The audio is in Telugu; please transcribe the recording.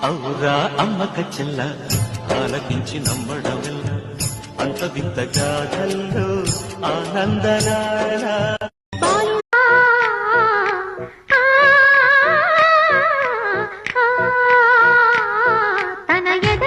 ఔరా అమ్మక చెల్ల ఆలకించి నమ్మడమెల్ల అంత వింత గాథల్లో ఆనందనాల తన ఎద